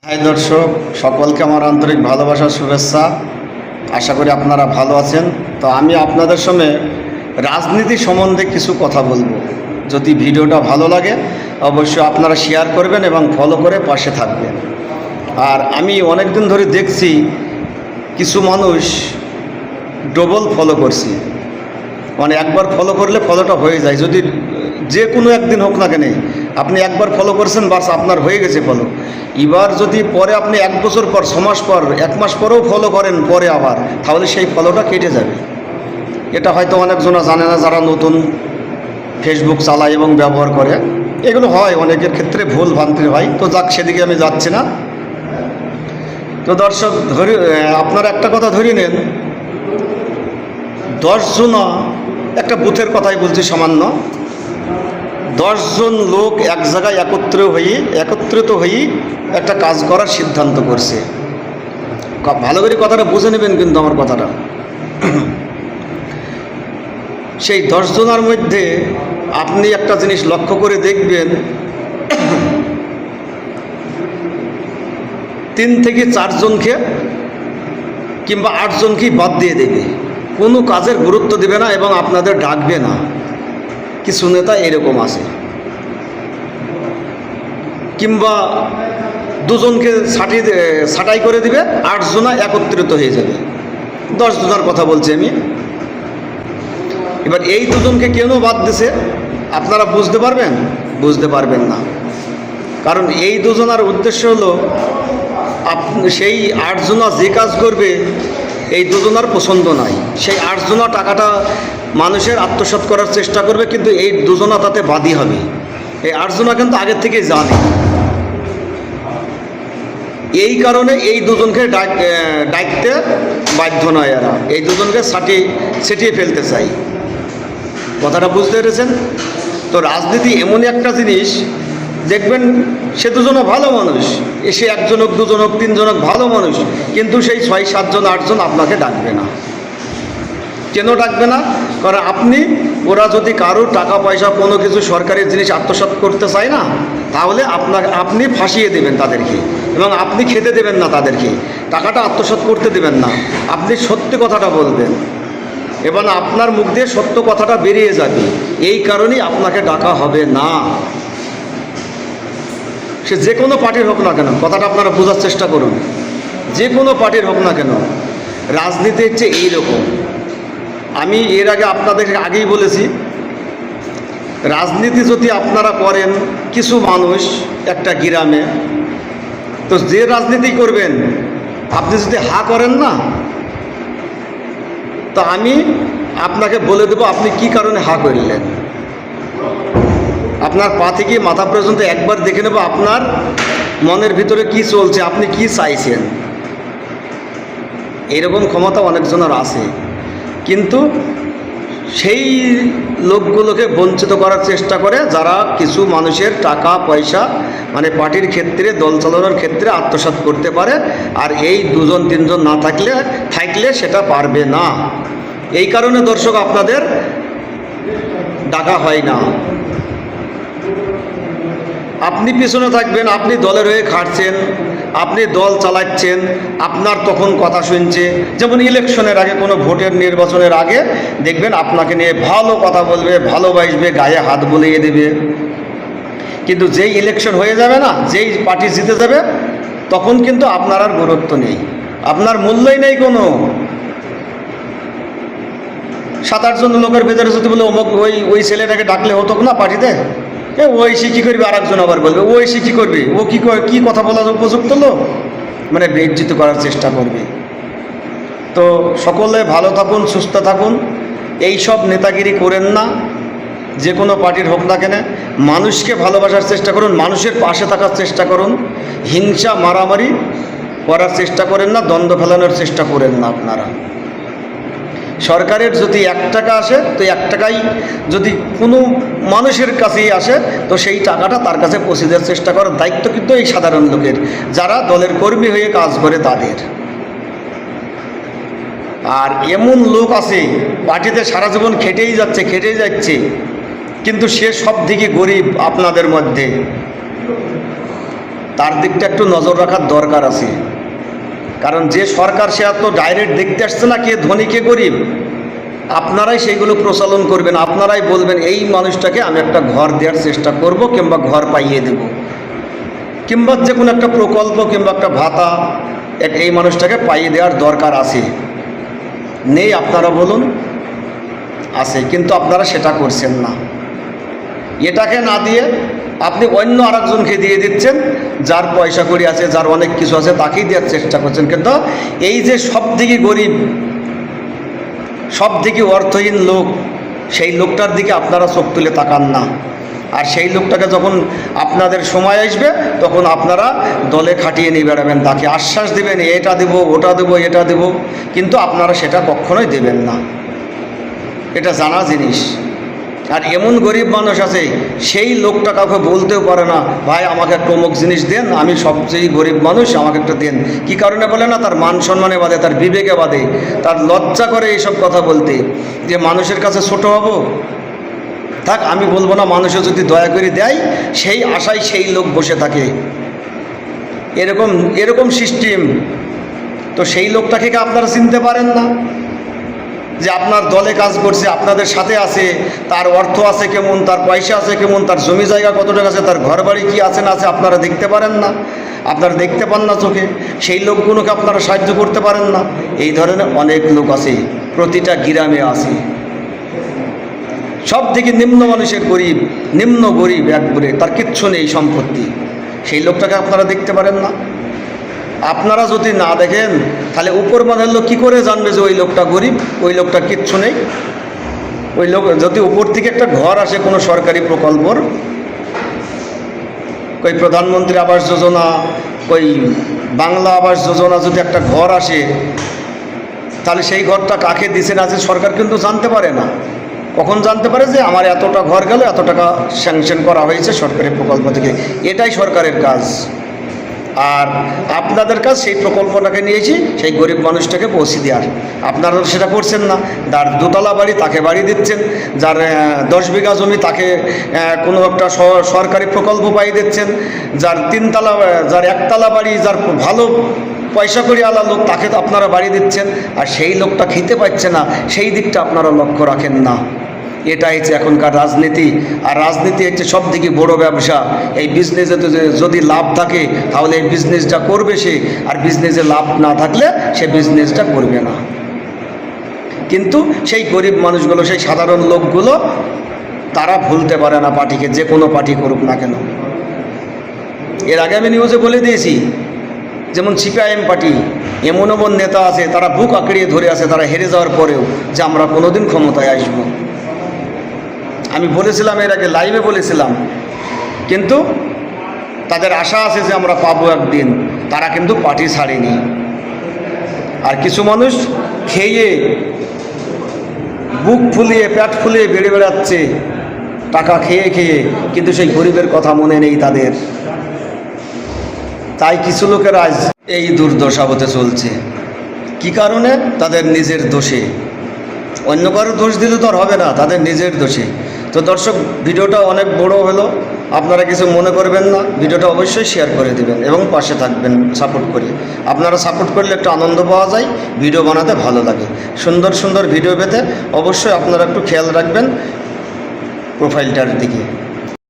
High দর্শক, সকলকে আমার আন্তরিক ভালোবাসার শুভেচ্ছা। আশা করি আপনারা ভালো আছেন। তো আমি আপনাদের সঙ্গে রাজনীতি সম্বন্ধে কিছু কথা বলবো। যদি ভিডিওটা ভালো লাগে অবশ্যই আপনারা শেয়ার করবেন এবং ফলো করে পাশে থাকবেন। আর আমি অনেক দিন ধরে দেখছি কিছু মানুষ ডবল ফলো করছি, মানে একবার ফলো করলে ফলোটা হয়ে যায়। যদি যে কোনো একদিন হোক না কেন, আপনি একবার ফলো করছেন, বাস আপনার হয়ে গেছে ফলো। এবার যদি পরে আপনি 1 বছর পর, 6 মাস পর, 1 মাস পরেও ফলো করেন পরে আবার, তাহলে সেই ফলোটা কেটে যাবে। এটা হয়তো অনেকজনা জানে না, যারা নতুন ফেসবুক চালায় এবং ব্যবহার করে। এগুলো হয়, অনেকের ক্ষেত্রে ভুল ভ্রান্তি হয়। তো যাক, সেদিকে আমি যাচ্ছি না। তো দর্শক, আপনারা একটা কথা ধরে নেন, 10 জনা, একটা বুথের কথাই বলছি সামান্য, 10 জন লোক এক জায়গায় একত্রিত হয়ে একটা কাজ করার সিদ্ধান্ত করছে। ভালো করে কথাটা বুঝে নেবেন কিন্তু আমার কথাটা। সেই 10 জনের মধ্যে আপনি একটা জিনিস লক্ষ্য করে দেখবেন, 3 থেকে 4 জনকে কিংবা 8 জনকেই বাদ দিয়ে দেবে, কোনো কাজের গুরুত্ব দেবে না এবং আপনাদের ডাকবে না। কিছু নেতা এরকম আছে। কিংবা 2 জনকে ছাঁটাই করে দিবে, 8 জনা একত্রিত হয়ে যাবে। 10 জনের কথা বলছি আমি। এবার এই 2 জনকে কেন বাদ দিছে আপনারা বুঝতে পারবেন? বুঝতে পারবেন না। কারণ এই 2 জনের উদ্দেশ্য হলো, সেই 8 জনা যে কাজ করবে এই 2 জনার পছন্দ নাই। সেই 8 জনা টাকাটা মানুষের আত্মসাৎ করার চেষ্টা করবে, কিন্তু এই 2 জনা তাতে বাদী হবে। এই 8 জনা কিন্তু আগের থেকেই জানে। এই কারণে এই 2 জনকে ডাকতে বাধ্য নয় এরা। এই 2 জনকে ছিটিয়ে ফেলতে চাই। কথাটা বুঝতে পেরেছেন? তো রাজনীতি এমনই একটা জিনিস, দেখবেন সে 2 জনও ভালো মানুষ, এসে 1 জন হোক, 2 জন হোক, 3 জন হোক, ভালো মানুষ, কিন্তু সেই 6, 7 জন, 8 জন আপনাকে ডাকবে না। কেন ডাকবে না? কারণ ওরা যদি কারো টাকা পয়সা কোনো কিছু সরকারি জিনিস আত্মসাৎ করতে চায় না, তাহলে আপনি ফাঁসিয়ে দেবেন তাদেরকে এবং আপনি খেতে দেবেন না তাদেরকে, টাকাটা আত্মসাৎ করতে দেবেন না। আপনি সত্যি কথাটা বলবেন এবং আপনার মুখ দিয়ে সত্য কথাটা বেরিয়ে যাবে। এই কারণেই আপনাকে ডাকা হবে না। সে যে কোনো পার্টির হোক না কেন, কথাটা আপনারা বোঝার চেষ্টা করুন। যে কোনো পার্টির হোক না কেন, রাজনীতি হচ্ছে এইরকম। আমি এর আগে আপনাদের আগেই বলেছি, রাজনীতি যদি আপনারা করেন কিছু মানুষ একটা গ্রামে, তো যে রাজনীতি করবেন আপনি যদি হা করেন না, তো আমি আপনাকে বলে দেবো আপনি কি কারণে হা করলেন। আপনার পা থেকে মাথা পর্যন্ত একবার দেখে নেব আপনার মনের ভিতরে কি চলছে, আপনি কি চাইছেন। এইরকম ক্ষমতা অনেকজনের আছে, কিন্তু সেই লোকগুলোকে বঞ্চিত করার চেষ্টা করে, যারা কিছু মানুষের টাকা পয়সা, মানে পার্টির ক্ষেত্রে, দল চালানোর ক্ষেত্রে আত্মসাৎ করতে পারে। আর এই 2 জন 3 জন না থাকলে সেটা পারবে না। এই কারণে দর্শক আপনাদের ডাকা হয় না। আপনি পিছনে থাকবেন, আপনি দলের হয়ে খাটছেন, আপনি দল চালাচ্ছেন, আপনার তখন কথা শুনছে। যেমন ইলেকশনের আগে, কোনো ভোটের নির্বাচনের আগে দেখবেন আপনাকে নিয়ে ভালো কথা বলবে, ভালোবাসবে, গায়ে হাত বুলিয়ে দেবে। কিন্তু যেই ইলেকশন হয়ে যাবে না, যেই পার্টি জিতে যাবে, তখন কিন্তু আপনার আর গুরুত্ব নেই, আপনার মূল্যই নেই কোনো। 7-8 জন লোকের ভেতরে যদি বলে অমুক ওই ছেলেটাকে ডাকলে হতো না পার্টিতে, ওই সে কী করবে, আর একজন আবার বলবে ওই সে কী করবে, ও কী কথা বলার উপযুক্ত লোক, মানে বেইজ্জত করার চেষ্টা করবে। তো সকলে ভালো থাকুন, সুস্থ থাকুন। এই সব নেতাগিরি করেন না, যে কোনো পার্টির হোক না কেন। মানুষকে ভালোবাসার চেষ্টা করুন, মানুষের পাশে থাকার চেষ্টা করুন। হিংসা মারামারি করার চেষ্টা করেন না, দ্বন্দ্ব ফেলানোর চেষ্টা করেন না আপনারা। সরকারের যদি 1 টাকা আসে, তো 1 টাকাই যদি কোনো মানুষের কাছেই আসে, তো সেই টাকাটা তার কাছে পৌঁছে দেওয়ার চেষ্টা করার দায়িত্ব কিন্তু এই সাধারণ লোকের, যারা দলের কর্মী হয়ে কাজ করে তাদের। আর এমন লোক আছে পার্টিতে সারা জীবন খেটেই যাচ্ছে, কিন্তু সে সব দিকে গরিব আপনাদের মধ্যে। তার দিকটা একটু নজর রাখার দরকার আছে। কারণ যে সরকার সে তো ডাইরেক্ট দেখতে আসছে না কে ধনী কে গরিব, আপনারাই সেইগুলো প্রচলন করবেন, আপনারাই বলবেন এই মানুষটাকে আমি একটা ঘর দেওয়ার চেষ্টা করব কিংবা ঘর পাইয়ে দেব, কিংবা যে কোনো একটা প্রকল্প কিংবা একটা ভাতা এই মানুষটাকে পাইয়ে দেওয়ার দরকার আছে। নেই আপনারা বলুন? আছে, কিন্তু আপনারা সেটা করছেন না। এটাকে না দিয়ে আপনি অন্য আরেকজনকে দিয়ে দিচ্ছেন, যার পয়সা কড়ি আছে, যার অনেক কিছু আছে, তাকেই দেওয়ার চেষ্টা করছেন। কিন্তু এই যে সব দিকে গরিব, সব দিকে অর্থহীন লোক, সেই লোকটার দিকে আপনারা চোখ তুলে তাকান না। আর সেই লোকটাকে যখন আপনাদের সময় আসবে তখন আপনারা দলে খাটিয়ে নিয়ে বেড়াবেন, তাকে আশ্বাস দেবেন এটা দেব ওটা দেব এটা দেব, কিন্তু আপনারা সেটা কখনোই দেবেন না। এটা জানা জিনিস। আর এমন গরিব মানুষ আছে সেই লোকটা কাউকে বলতেও পারে না, ভাই আমাকে একটা অমুক জিনিস দেন, আমি সবচেয়ে গরিব মানুষ, আমাকে একটা দেন। কী কারণে বলে না? তার মান সম্মানে বাদে, তার বিবেকে বাদে, তার লজ্জা করে এইসব কথা বলতে, যে মানুষের কাছে ছোট হব। থাক, আমি বলবো না, মানুষও যদি দয়া করে দেয় সেই আশায় সেই লোক বসে থাকে। এরকম সিস্টেম। তো সেই লোকটাকে কি আপনারা চিনতে পারেন না? যে আপনার দলে কাজ করছে, আপনাদের সাথে আছে, তার অর্থ আছে কেমন, তার পয়সা আছে কেমন, তার জমি জায়গা কত টাকা আছে, তার ঘর বাড়ি কী আছে না আছে, আপনারা দেখতে পারেন না? আপনারা দেখতে পান না চোখে? সেই লোকগুলোকে আপনারা সাহায্য করতে পারেন না? এই ধরনের অনেক লোক আছে, প্রতিটা গ্রামে আছে। সব থেকে নিম্ন মানুষের গরিব, নিম্ন গরিব একবারে, তার কিচ্ছু নেই সম্পত্তি, সেই লোকটাকে আপনারা দেখতে পারেন না? আপনারা যদি না দেখেন তাহলে উপর মানের লোক কী করে জানবে যে ওই লোকটা গরিব, ওই লোকটা কিচ্ছু নেই? ওই লোক যদি উপর থেকে একটা ঘর আসে কোনো সরকারি প্রকল্পর, ওই প্রধানমন্ত্রী আবাস যোজনা, ওই বাংলা আবাস যোজনা, যদি একটা ঘর আসে তাহলে সেই ঘরটা কাকে দিছে না আছে সরকার কিন্তু জানতে পারে না। কখন জানতে পারে? যে আমার এতটা ঘর গেল, এত টাকা স্যাংশন করা হয়েছে সরকারি প্রকল্প থেকে। এটাই সরকারের কাজ। আর আপনাদের কাজ সেই প্রকল্পটাকে নিয়েছি সেই গরিব মানুষটাকে পৌঁছে দেওয়ার। আপনারা সেটা করছেন না। যার দোতলা বাড়ি তাকে বাড়ি দিচ্ছেন, যার 10 বিঘা জমি তাকে কোনো একটা সরকারি প্রকল্প পাইয়ে দিচ্ছেন, যার 3 তলা, যার 1 তলা বাড়ি, যার ভালো পয়সা করি আলা লোক, তাকে তো আপনারা বাড়ি দিচ্ছেন। আর সেই লোকটা খেতে পাচ্ছে না, সেই দিকটা আপনারা লক্ষ্য রাখেন না। এটা হচ্ছে এখনকার রাজনীতি। আর রাজনীতি হচ্ছে সব থেকে বড় ব্যবসা। এই বিজনেসে যদি লাভ থাকে তাহলে এই বিজনেসটা করবে সে, আর বিজনেসে লাভ না থাকলে সে বিজনেসটা করবে না। কিন্তু সেই গরিব মানুষগুলো, সেই সাধারণ লোকগুলো, তারা ভুলতে পারে না পার্টিকে, যে কোনো পার্টি করুক না কেন। এর আগে আমি নিউজে বলে দিয়েছি, যেমন সিপিআইএম পার্টি, এমন এমন নেতা আছে তারা বুক আঁকড়িয়ে ধরে আছে, তারা হেরে যাওয়ার পরেও, যে আমরা কোনোদিন ক্ষমতায় আসবো। আমি বলেছিলাম এর আগে, লাইভে বলেছিলাম, কিন্তু তাদের আশা আছে যে আমরা পাবো একদিন। তারা কিন্তু পার্টি ছাড়েনি। আর কিছু মানুষ খেয়ে, বুক ফুলিয়ে, পেট ফুলিয়ে বেড়ে বেড়াচ্ছে টাকা খেয়ে খেয়ে, কিন্তু সেই গরিবের কথা মনে নেই তাদের। তাই কিছু লোকের আজ এই দুর্দশা হতে চলছে। কি কারণে? তাদের নিজের দোষে। অন্য কারো দোষ দিলে তো আর হবে না, তাদের নিজের দোষে। তো দর্শক, ভিডিওটা অনেক বড় হলো, আপনারা কিছু মনে করবেন না। ভিডিওটা অবশ্যই শেয়ার করে দেবেন এবং পাশে থাকবেন সাপোর্ট করে। আপনারা সাপোর্ট করলে একটু আনন্দ পাওয়া যায়, ভিডিও বানাতে ভালো লাগে। সুন্দর সুন্দর ভিডিও পেতে অবশ্যই আপনারা একটু খেয়াল রাখবেন প্রোফাইলটার দিকে।